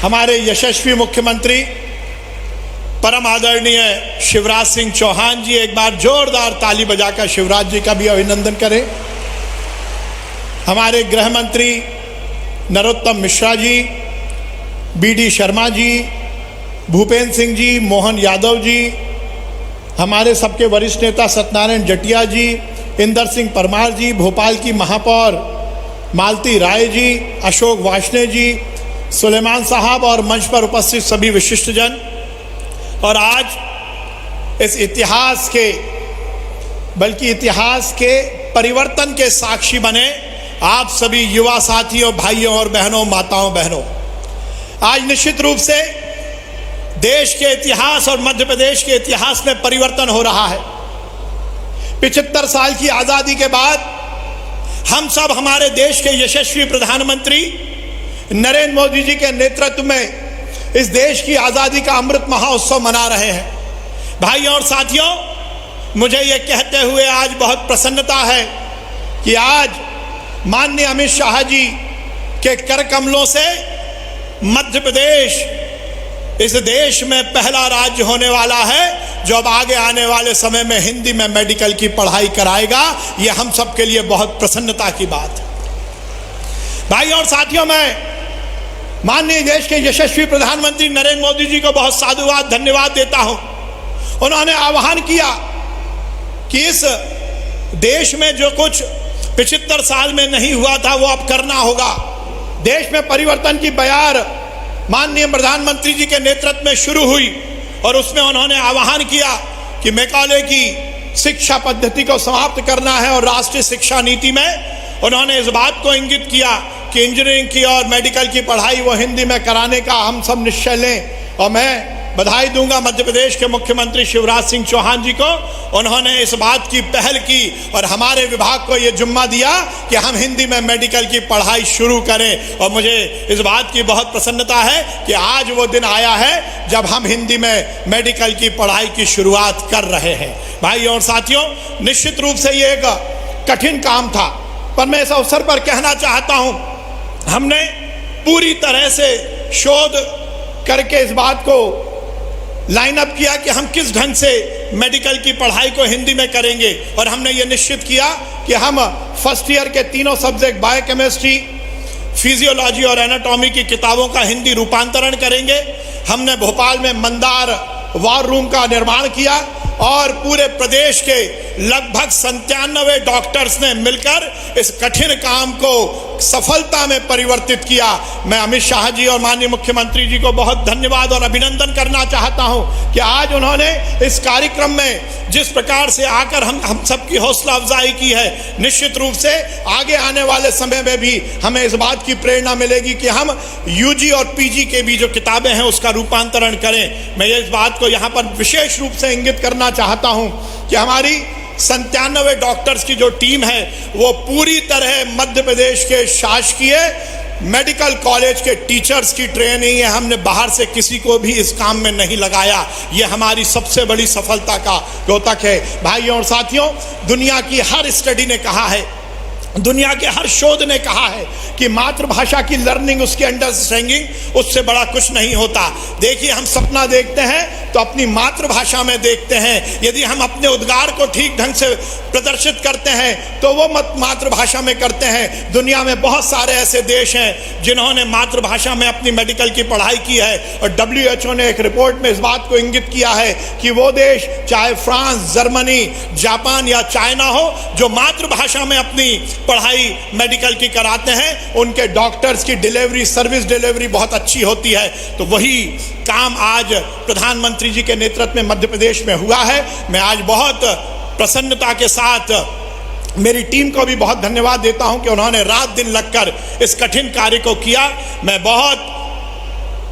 हमारे यशस्वी मुख्यमंत्री परम आदरणीय शिवराज सिंह चौहान जी, एक बार जोरदार ताली बजाकर शिवराज जी का भी अभिनंदन करें। हमारे गृह मंत्री नरोत्तम मिश्रा जी, BD शर्मा जी, भूपेंद्र सिंह जी, मोहन यादव जी, हमारे सबके वरिष्ठ नेता सत्यनारायण जटिया जी, इंदर सिंह परमार जी, भोपाल की महापौर मालती राय जी, अशोक वार्ष्णेय जी, सुलेमान साहब और मंच पर उपस्थित सभी विशिष्टजन, और आज इस इतिहास के बल्कि इतिहास के परिवर्तन के साक्षी बने आप सभी युवा साथियों, भाइयों और बहनों, माताओं बहनों, आज निश्चित रूप से देश के इतिहास और मध्य प्रदेश के इतिहास में परिवर्तन हो रहा है। 75 साल की आज़ादी के बाद हम सब हमारे देश के यशस्वी प्रधानमंत्री नरेंद्र मोदी जी के नेतृत्व में इस देश की आज़ादी का अमृत महोत्सव मना रहे हैं। भाइयों और साथियों, मुझे ये कहते हुए आज बहुत प्रसन्नता है कि आज माननीय अमित शाह जी के कर कमलों से मध्य प्रदेश इस देश में पहला राज्य होने वाला है जो अब आगे आने वाले समय में हिंदी में मेडिकल की पढ़ाई कराएगा। ये हम सब के लिए बहुत प्रसन्नता की बात है। भाइयों और साथियों, मैं माननीय देश के यशस्वी प्रधानमंत्री नरेंद्र मोदी जी को बहुत साधुवाद धन्यवाद देता हूं। उन्होंने आह्वान किया कि इस देश में जो कुछ 75 साल में नहीं हुआ था वो अब करना होगा। देश में परिवर्तन की बयार माननीय प्रधानमंत्री जी के नेतृत्व में शुरू हुई और उसमें उन्होंने आह्वान किया कि मैकाले की शिक्षा पद्धति को समाप्त करना है और राष्ट्रीय शिक्षा नीति में उन्होंने इस बात को इंगित किया कि इंजीनियरिंग की और मेडिकल की पढ़ाई वो हिंदी में कराने का हम सब निश्चय लें। और मैं बधाई दूंगा मध्य प्रदेश के मुख्यमंत्री शिवराज सिंह चौहान जी को, उन्होंने इस बात की पहल की और हमारे विभाग को ये जिम्मा दिया कि हम हिंदी में मेडिकल की पढ़ाई शुरू करें। और मुझे इस बात की बहुत प्रसन्नता है कि आज वो दिन आया है जब हम हिंदी में मेडिकल की पढ़ाई की शुरुआत कर रहे हैं। भाइयों और साथियों, निश्चित रूप से ये एक कठिन काम था, पर मैं इस अवसर पर कहना चाहता हूँ, हमने पूरी तरह से शोध करके इस बात को लाइन अप किया कि हम किस ढंग से मेडिकल की पढ़ाई को हिंदी में करेंगे। और हमने ये निश्चित किया कि हम फर्स्ट ईयर के तीनों सब्जेक्ट बायोकेमिस्ट्री, फिजियोलॉजी और एनाटॉमी की किताबों का हिंदी रूपांतरण करेंगे। हमने भोपाल में मंदार वॉर रूम का निर्माण किया और पूरे प्रदेश के लगभग 97 डॉक्टर्स ने मिलकर इस कठिन काम को सफलता में परिवर्तित किया। मैं अमित शाह जी और माननीय मुख्यमंत्री जी को बहुत धन्यवाद और अभिनंदन करना चाहता हूं कि आज उन्होंने इस कार्यक्रम में जिस प्रकार से आकर हम सबकी हौसला अफजाई की है, निश्चित रूप से आगे आने वाले समय में भी हमें इस बात की प्रेरणा मिलेगी कि हम UG और PG के भी जो किताबें हैं उसका रूपांतरण करें। मैं इस बात को यहाँ पर विशेष रूप से इंगित करना चाहता हूँ कि हमारी 97 डॉक्टर्स की जो टीम है वो पूरी तरह मध्य प्रदेश के शासकीय मेडिकल कॉलेज के टीचर्स की ट्रेनिंग है। हमने बाहर से किसी को भी इस काम में नहीं लगाया। ये हमारी सबसे बड़ी सफलता का द्योतक है। भाइयों और साथियों, दुनिया की हर स्टडी ने कहा है, दुनिया के हर शोध ने कहा है कि मातृभाषा की लर्निंग, उसकी अंडरस्टैंडिंग, उससे बड़ा कुछ नहीं होता। देखिए, हम सपना देखते हैं तो अपनी मातृभाषा में देखते हैं। यदि हम अपने उद्गार को ठीक ढंग से प्रदर्शित करते हैं तो वो मातृभाषा में करते हैं। दुनिया में बहुत सारे ऐसे देश हैं जिन्होंने मातृभाषा में अपनी मेडिकल की पढ़ाई की है और WHO ने एक रिपोर्ट में इस बात को इंगित किया है कि वो देश, चाहे फ्रांस, जर्मनी, जापान या चाइना हो, जो मातृभाषा में अपनी पढ़ाई मेडिकल की कराते हैं, उनके डॉक्टर्स की डिलीवरी, सर्विस डिलीवरी बहुत अच्छी होती है। तो वही काम आज प्रधानमंत्री जी के नेतृत्व में मध्य प्रदेश में हुआ है। मैं आज बहुत प्रसन्नता के साथ मेरी टीम को भी बहुत धन्यवाद देता हूं कि उन्होंने रात दिन लगकर इस कठिन कार्य को किया। मैं बहुत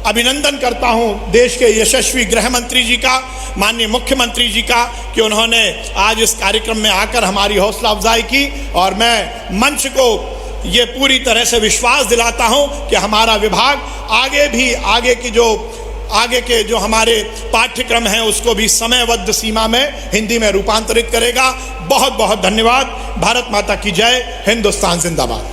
अभिनंदन करता हूं देश के यशस्वी गृह मंत्री जी का, माननीय मुख्यमंत्री जी का, कि उन्होंने आज इस कार्यक्रम में आकर हमारी हौसला अफजाई की। और मैं मंच को ये पूरी तरह से विश्वास दिलाता हूं कि हमारा विभाग आगे के जो हमारे पाठ्यक्रम हैं उसको भी समयबद्ध सीमा में हिंदी में रूपांतरित करेगा। बहुत बहुत धन्यवाद। भारत माता की जय। हिंदुस्तान जिंदाबाद।